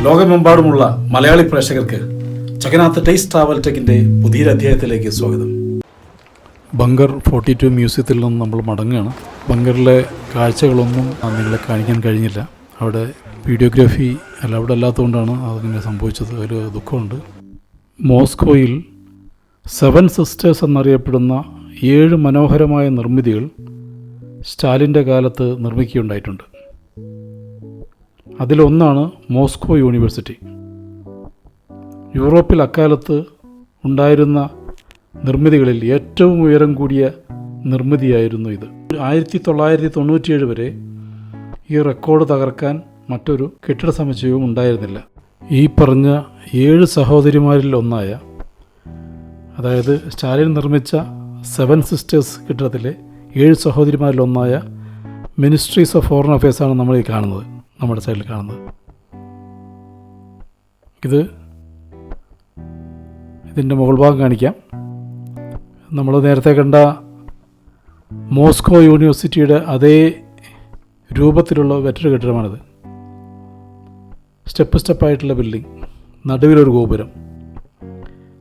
ലോകമെമ്പാടുമുള്ള മലയാളി പ്രേക്ഷകർക്ക് Jagannath taste travel ടെക്കിൻ്റെ പുതിയൊരു അധ്യായത്തിലേക്ക് സ്വാഗതം. ബങ്കർ 42 മ്യൂസിയത്തിൽ നിന്ന് നമ്മൾ മടങ്ങുകയാണ്. ബങ്കറിലെ കാഴ്ചകളൊന്നും നിങ്ങളെ കാണിക്കാൻ കഴിഞ്ഞില്ല. അവിടെ വീഡിയോഗ്രാഫി അവിടെ അല്ലാത്തതുകൊണ്ടാണ് അതിങ്ങനെ സംഭവിച്ചത്. ഒരു ദുഃഖമുണ്ട്. മോസ്കോയിൽ 7 സിസ്റ്റേഴ്സ് എന്നറിയപ്പെടുന്ന 7 മനോഹരമായ നിർമ്മിതികൾ സ്റ്റാലിൻ്റെ കാലത്ത് നിർമ്മിക്കുകയുണ്ടായിട്ടുണ്ട്. അതിലൊന്നാണ് മോസ്കോ യൂണിവേഴ്സിറ്റി. യൂറോപ്പിൽ അക്കാലത്ത് ഉണ്ടായിരുന്ന നിർമ്മിതികളിൽ ഏറ്റവും ഉയരം കൂടിയ നിർമ്മിതിയായിരുന്നു ഇത്. 1997 വരെ ഈ റെക്കോർഡ് തകർക്കാൻ മറ്റൊരു കെട്ടിട സമുച്ചയവും ഉണ്ടായിരുന്നില്ല. ഈ പറഞ്ഞ 7 സഹോദരിമാരിൽ ഒന്നായ, അതായത് സ്റ്റാലിൻ നിർമ്മിച്ച 7 സിസ്റ്റേഴ്സ് കെട്ടിടത്തിലെ 7 സഹോദരിമാരിൽ ഒന്നായ മിനിസ്ട്രീസ് ഓഫ് ഫോറിൻ അഫയേഴ്സാണ് നമ്മൾ ഈ കാണുന്നത്, നമ്മുടെ സൈഡിൽ കാണുന്നത്. ഇതിൻ്റെ മുകൾ ഭാഗം കാണിക്കാം. നമ്മൾ നേരത്തെ കണ്ട മോസ്കോ യൂണിവേഴ്സിറ്റിയുടെ അതേ രൂപത്തിലുള്ള മറ്റൊരു കെട്ടിടമാണിത്. സ്റ്റെപ്പായിട്ടുള്ള ബിൽഡിംഗ്, നടുവിലൊരു ഗോപുരം.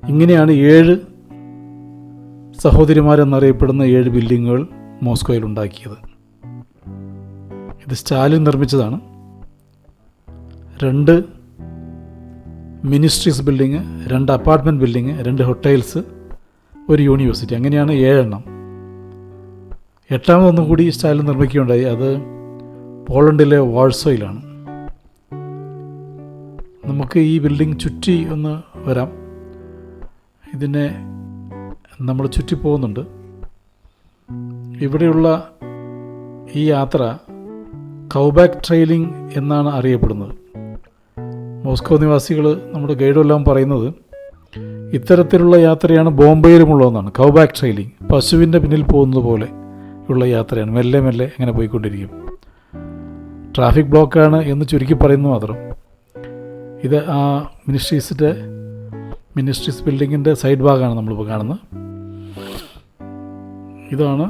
ഇങ്ങനെയാണ് 7 സഹോദരിമാരെന്നറിയപ്പെടുന്ന 7 ബിൽഡിങ്ങുകൾ മോസ്കോയിൽ ഉണ്ടാക്കിയത്. ഇത് സ്റ്റാലിൻ നിർമ്മിച്ചതാണ്. 2 ministries building, 2 apartment building, 2 hotels, ഒരു യൂണിവേഴ്സിറ്റി. അങ്ങനെയാണ് 7 എണ്ണം. 8ാമതൊന്നും കൂടി സ്റ്റാലിൻ നിർമ്മിക്കുകയുണ്ടായി. അത് പോളണ്ടിലെ വാഴ്സോയിലാണ്. നമുക്ക് ഈ ബിൽഡിംഗ് ചുറ്റി ഒന്ന് വരാം. ഇതിനെ നമ്മൾ ചുറ്റി പോകുന്നുണ്ട്. ഇവിടെയുള്ള ഈ യാത്ര കൗബാക്ക് ട്രെയിലിംഗ് എന്നാണ് അറിയപ്പെടുന്നത്. മോസ്കോ നിവാസികൾ, നമ്മുടെ ഗൈഡെല്ലാം പറയുന്നത് ഇത്തരത്തിലുള്ള യാത്രയാണ് ബോംബെയിലുമുള്ളതെന്നാണ്. കൗബാക്ക് ട്രെയിലിംഗ്, പശുവിൻ്റെ പിന്നിൽ പോകുന്നത് പോലെ ഉള്ള യാത്രയാണ്. മെല്ലെ മെല്ലെ അങ്ങനെ പോയിക്കൊണ്ടിരിക്കും. ട്രാഫിക് ബ്ലോക്കാണ് എന്ന് ചുരുക്കി പറയുന്നു മാത്രം. ഇത് ആ മിനിസ്ട്രീസ് ബിൽഡിങ്ങിൻ്റെ സൈഡ് ഭാഗമാണ് നമ്മളിപ്പോൾ കാണുന്നത്. ഇതാണ്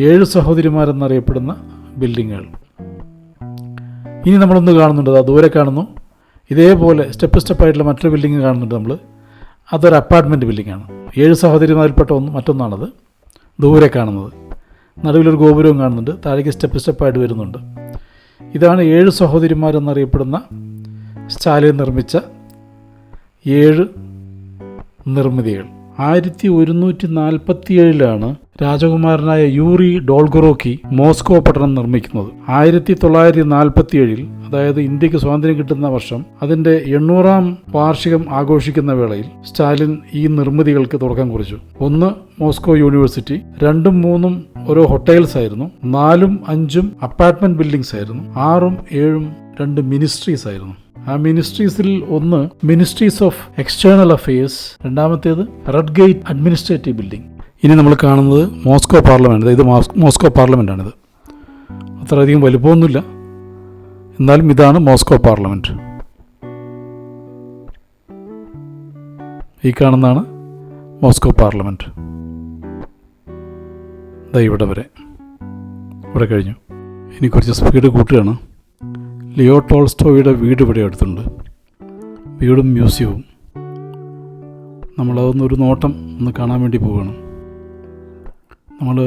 7 സഹോദരിമാരെന്നറിയപ്പെടുന്ന ബിൽഡിങ്ങുകൾ. ഇനി നമ്മളൊന്ന് കാണുന്നുണ്ട്, അത് ദൂരെ കാണുന്നു. ഇതേപോലെ സ്റ്റെപ്പായിട്ടുള്ള മറ്റൊരു ബിൽഡിങ് കാണുന്നുണ്ട് നമ്മൾ. അതൊരു അപ്പാർട്ട്മെൻറ്റ് ബിൽഡിങ്ങാണ്. 7 സഹോദരിമാരിൽപ്പെട്ട മറ്റൊന്നാണത്, ദൂരെ കാണുന്നത്. നടുവിലൊരു ഗോപുരവും കാണുന്നുണ്ട്. താഴേക്ക് സ്റ്റെപ്പായിട്ട് വരുന്നുണ്ട്. ഇതാണ് 7 സഹോദരിമാരെന്നറിയപ്പെടുന്ന സ്റ്റാലിൻ നിർമ്മിച്ച 7 നിർമ്മിതികൾ. 1147 രാജകുമാരനായ യൂറി ഡോൾഗൊറോക്കി മോസ്കോ പട്ടണം നിർമ്മിക്കുന്നത്. 1947, അതായത് ഇന്ത്യക്ക് സ്വാതന്ത്ര്യം കിട്ടുന്ന വർഷം, അതിൻ്റെ 800ാം വാർഷികം ആഘോഷിക്കുന്ന വേളയിൽ സ്റ്റാലിൻ ഈ നിർമ്മിതികൾക്ക് തുടക്കം കുറിച്ചു. 1 മോസ്കോ യൂണിവേഴ്സിറ്റി, 2ഉം 3ഉം ഓരോ ഹോട്ടൽസ് ആയിരുന്നു, 4ഉം 5ഉം അപ്പാർട്ട്മെന്റ് ബിൽഡിങ്സ് ആയിരുന്നു, 6ഉം 7ഉം 2 മിനിസ്ട്രീസ് ആയിരുന്നു. ആ മിനിസ്ട്രീസിൽ ഒന്ന് മിനിസ്ട്രീസ് ഓഫ് എക്സ്റ്റേണൽ അഫയേഴ്സ്, രണ്ടാമത്തേത് റെഡ് ഗേറ്റ് അഡ്മിനിസ്ട്രേറ്റീവ് ബിൽഡിംഗ്. ഇനി നമ്മൾ കാണുന്നത് മോസ്കോ പാർലമെൻറ്റ്. ഇത് മോസ്കോ പാർലമെൻറ്റാണിത്. അത്രയധികം വലുപ്പമൊന്നുമില്ല, എന്നാലും ഇതാണ് മോസ്കോ പാർലമെൻറ്റ്. ഈ കാണുന്നതാണ് മോസ്കോ പാർലമെൻറ്റ്. ഇവിടെ വരെ, ഇവിടെ കഴിഞ്ഞു. ഇനി കുറച്ച് സ്പീഡ് കൂട്ടുകയാണ്. ലിയോ ടോൾസ്റ്റോയുടെ വീട് ഇവിടെ അടുത്തുണ്ട്. വീടും മ്യൂസിയവും. നമ്മളതൊന്നൊരു നോട്ടം ഒന്ന് കാണാൻ വേണ്ടി പോവുകയാണ്. നമ്മൾ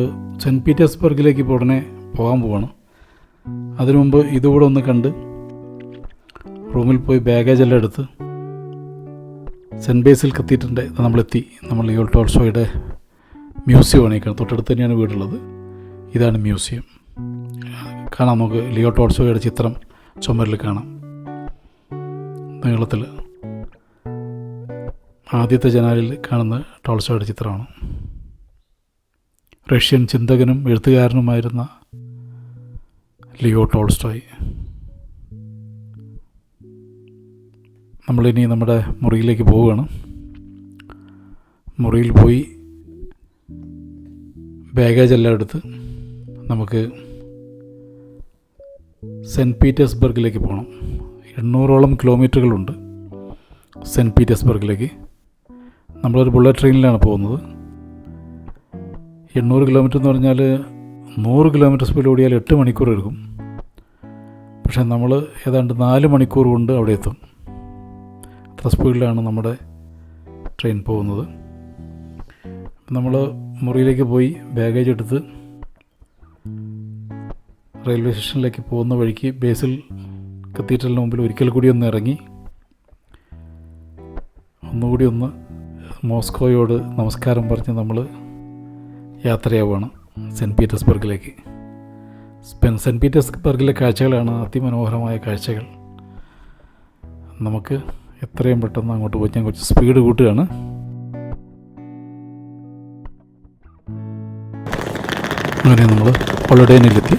സെൻറ്റ് പീറ്റേഴ്സ്ബർഗിലേക്ക് ഇപ്പോൾ ഉടനെ പോകാൻ പോവാണ്. അതിനു മുമ്പ് ഇതുകൂടെ ഒന്ന് കണ്ട് റൂമിൽ പോയി ബാഗേജെല്ലാം എടുത്ത് സെൻറ്റ് ബേസിൽ എത്തിയിട്ടുണ്ട്. നമ്മളെത്തി. നമ്മൾ ലിയോ ടോൾസ്റ്റോയുടെ മ്യൂസിയമാണ് ഈ കാണുന്നത്. തൊട്ടടുത്ത് തന്നെയാണ് വീടുള്ളത്. ഇതാണ് മ്യൂസിയം. കാണാം, നമുക്ക് ലിയോ ടോൾസ്റ്റോയുടെ ചിത്രം ചുമരിൽ കാണാം. നീളത്തിൽ ആദ്യത്തെ ജനാലിൽ കാണുന്ന ടോൾസ്റ്റോയുടെ ചിത്രമാണ്. റഷ്യൻ ചിന്തകനും എഴുത്തുകാരനുമായിരുന്ന ലിയോ ടോൾസ്റ്റോയ്. നമ്മളിനി നമ്മുടെ മുറിയിലേക്ക് പോവുകയാണ്. മുറിയിൽ പോയി ബാഗേജെല്ലാം എടുത്ത് നമുക്ക് സെൻറ്റ് പീറ്റേഴ്സ്ബർഗിലേക്ക് പോകണം. 800ഓളം കിലോമീറ്ററുകളുണ്ട് സെൻറ്റ് പീറ്റേഴ്സ്ബർഗിലേക്ക്. നമ്മളൊരു ബുള്ളറ്റ് ട്രെയിനിലാണ് പോകുന്നത്. 800 കിലോമീറ്റർ എന്ന് പറഞ്ഞാൽ 100 കിലോമീറ്റർ സ്പീഡ് ഓടിയാൽ 8 മണിക്കൂർ എടുക്കും. പക്ഷേ നമ്മൾ ഏതാണ്ട് 4 മണിക്കൂർ കൊണ്ട് അവിടെ എത്തും. അത്ര സ്പീഡിലാണ് നമ്മുടെ ട്രെയിൻ പോകുന്നത്. നമ്മൾ മുറിയിലേക്ക് പോയി ബാഗേജ് എടുത്ത് റെയിൽവേ സ്റ്റേഷനിലേക്ക് പോകുന്ന വഴിക്ക് ബേസിൽ കത്തീഡ്രലിന് മുമ്പിൽ ഒരിക്കൽ കൂടി ഒന്ന് ഇറങ്ങി ഒന്നുകൂടി ഒന്ന് മോസ്കോയോട് നമസ്കാരം പറഞ്ഞ് നമ്മൾ യാത്രയാവുകയാണ് സെൻറ്റ് പീറ്റേഴ്സ്ബർഗിലേക്ക്. സെൻറ്റ് പീറ്റേഴ്സ്ബർഗിലെ കാഴ്ചകളാണ് അതിമനോഹരമായ കാഴ്ചകൾ. നമുക്ക് എത്രയും പെട്ടെന്ന് അങ്ങോട്ട് പോയി ഞാൻ കുറച്ച് സ്പീഡ് കൂട്ടുകയാണ്. അങ്ങനെ നമ്മൾ ഹോളിഡേയിലെത്തി.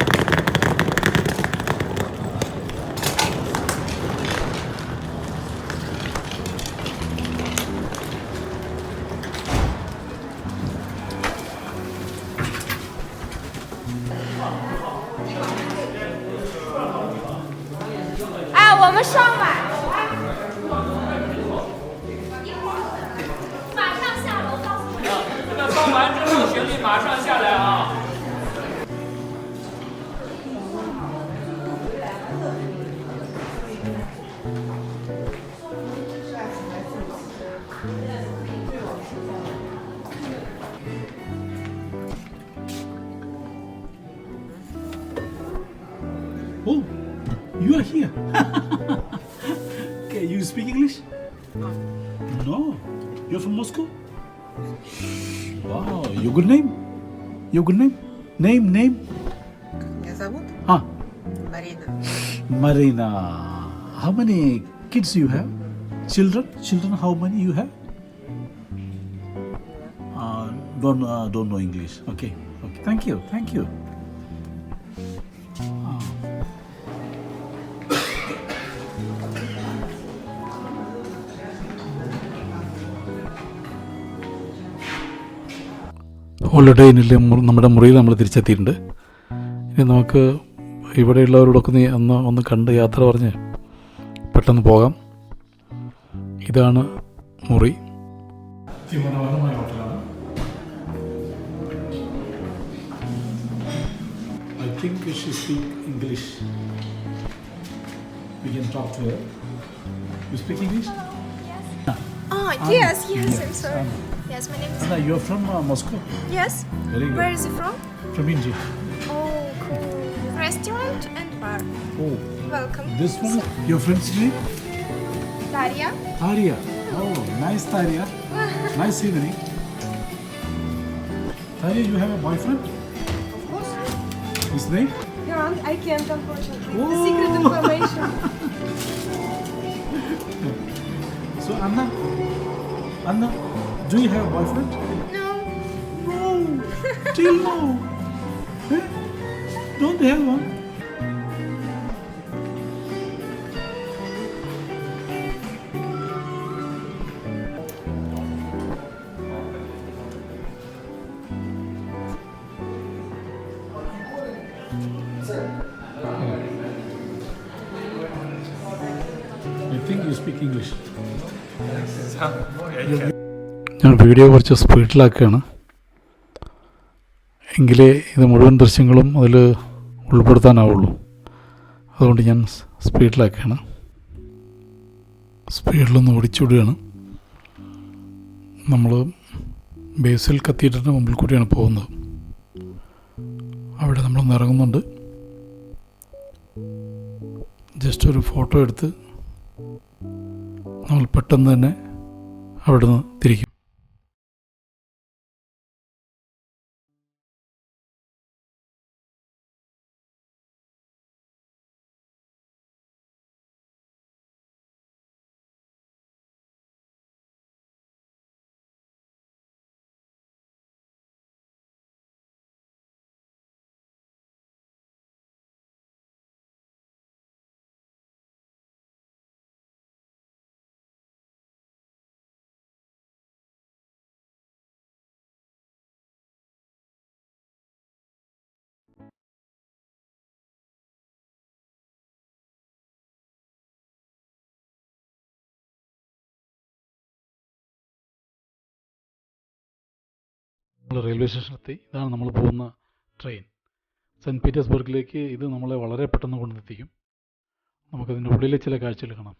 Oh, you are here. Okay, you speak English? No. You're from Moscow? Wow, your good name? Your good name? Name? Как меня зовут? Ah, Марина. Marina. How many kids you have? Children? Children, how many you have? Don't know English. Okay. Thank you. ഹോളിഡേയിൽ നമ്മുടെ മുറിയിൽ നമ്മൾ തിരിച്ചെത്തിയിട്ടുണ്ട്. ഇനി നമുക്ക് ഇവിടെയുള്ളവരോടൊക്കെ ഒന്ന് കണ്ട് യാത്ര പറഞ്ഞ് പെട്ടെന്ന് പോകാം. ഇതാണ് മുറി. മനോഹരമായ ഹോട്ടലാണ്. I think she speak English. We can talk to her. You speak English? Oh, yes, I'm sorry. Yes, my name is... Anna, you're from Moscow? Yes? Very good. Where is it from? From India. Oh, cool. Restaurant and bar. Oh, Welcome. this one, your friend's name? Daria. Arya. Oh, nice Arya. Nice evening. Arya, you have a boyfriend? Of course. His name? Yeah, I can't, unfortunately. Oh. The secret information. So, Anna, do you have a boyfriend? No. No, till now. Eh? Don't have one. I think you speak English. ഞാൻ video കുറച്ച് സ്പീഡിലാക്കുകയാണ്. എങ്കിലേ ഇത് മുഴുവൻ ദൃശ്യങ്ങളും അതിൽ ഉൾപ്പെടുത്താനാവുള്ളൂ. അതുകൊണ്ട് ഞാൻ സ്പീഡിലാക്കുകയാണ്. സ്പീഡിലൊന്ന് ഓടിച്ചുവിടുകയാണ്. നമ്മൾ ബേസിൽ കത്തീഡ്രലിൻ്റെ മുമ്പിൽ കൂടിയാണ് പോകുന്നത്. അവിടെ നമ്മളൊന്ന് ഇറങ്ങുന്നുണ്ട്. ജസ്റ്റ് ഒരു ഫോട്ടോ എടുത്ത് നമ്മൾ പെട്ടെന്ന് തന്നെ അവിടെ നിന്ന് തിരിക്കും. നമ്മൾ റെയിൽവേ സ്റ്റേഷനിലെത്തി. ഇതാണ് നമ്മൾ പോകുന്ന ട്രെയിൻ. സെൻറ്റ് പീറ്റേഴ്സ്ബർഗിലേക്ക് ഇത് നമ്മളെ വളരെ പെട്ടെന്ന് കൊണ്ടെത്തിക്കും. നമുക്കതിൻ്റെ ഉള്ളിലെ ചില കാഴ്ചകൾ കാണാം.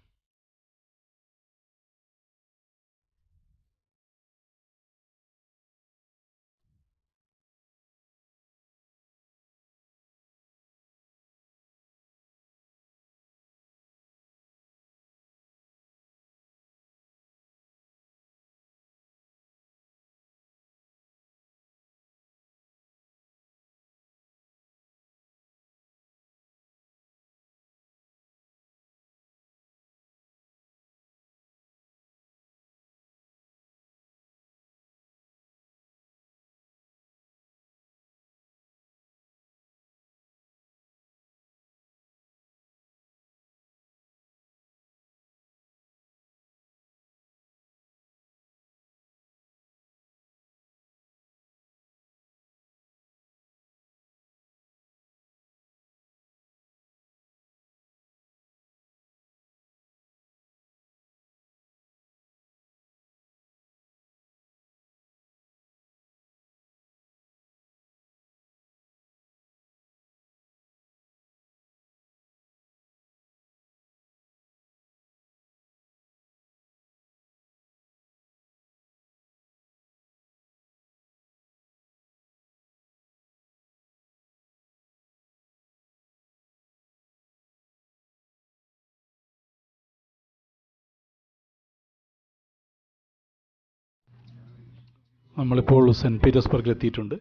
നമ്മളിപ്പോൾ സെൻറ്റ് പീറ്റേഴ്സ്ബർഗിൽ എത്തിയിട്ടുണ്ട്.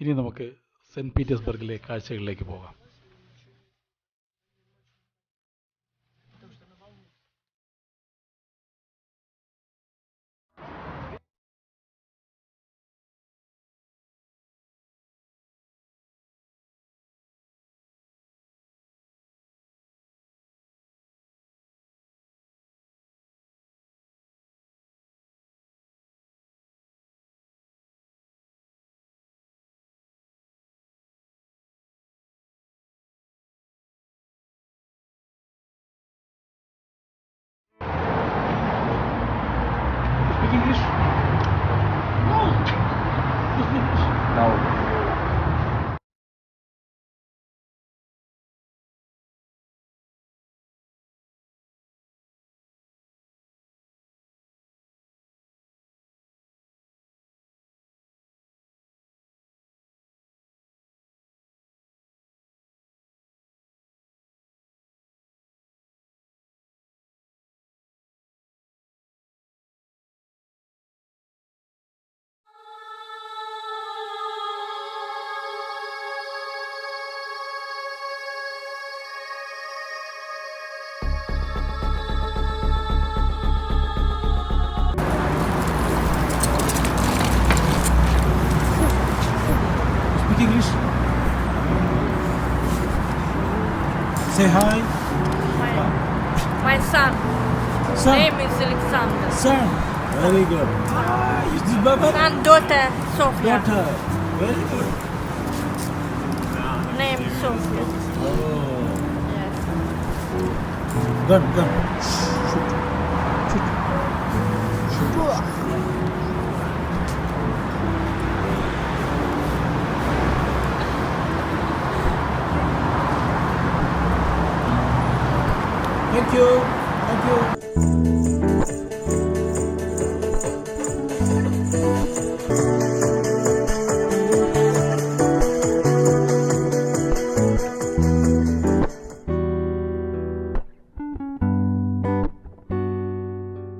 ഇനി നമുക്ക് സെൻറ്റ് പീറ്റേഴ്സ്ബർഗിലെ കാഴ്ചകളിലേക്ക് പോകാം. Speak English. Say hi. My son. Son. Name is Alexander. Son. Very good. Is this Baba? And daughter Sofia. Daughter. Very good. Name Sofia. Oh. Yes. Gun. Shoot. Thank you.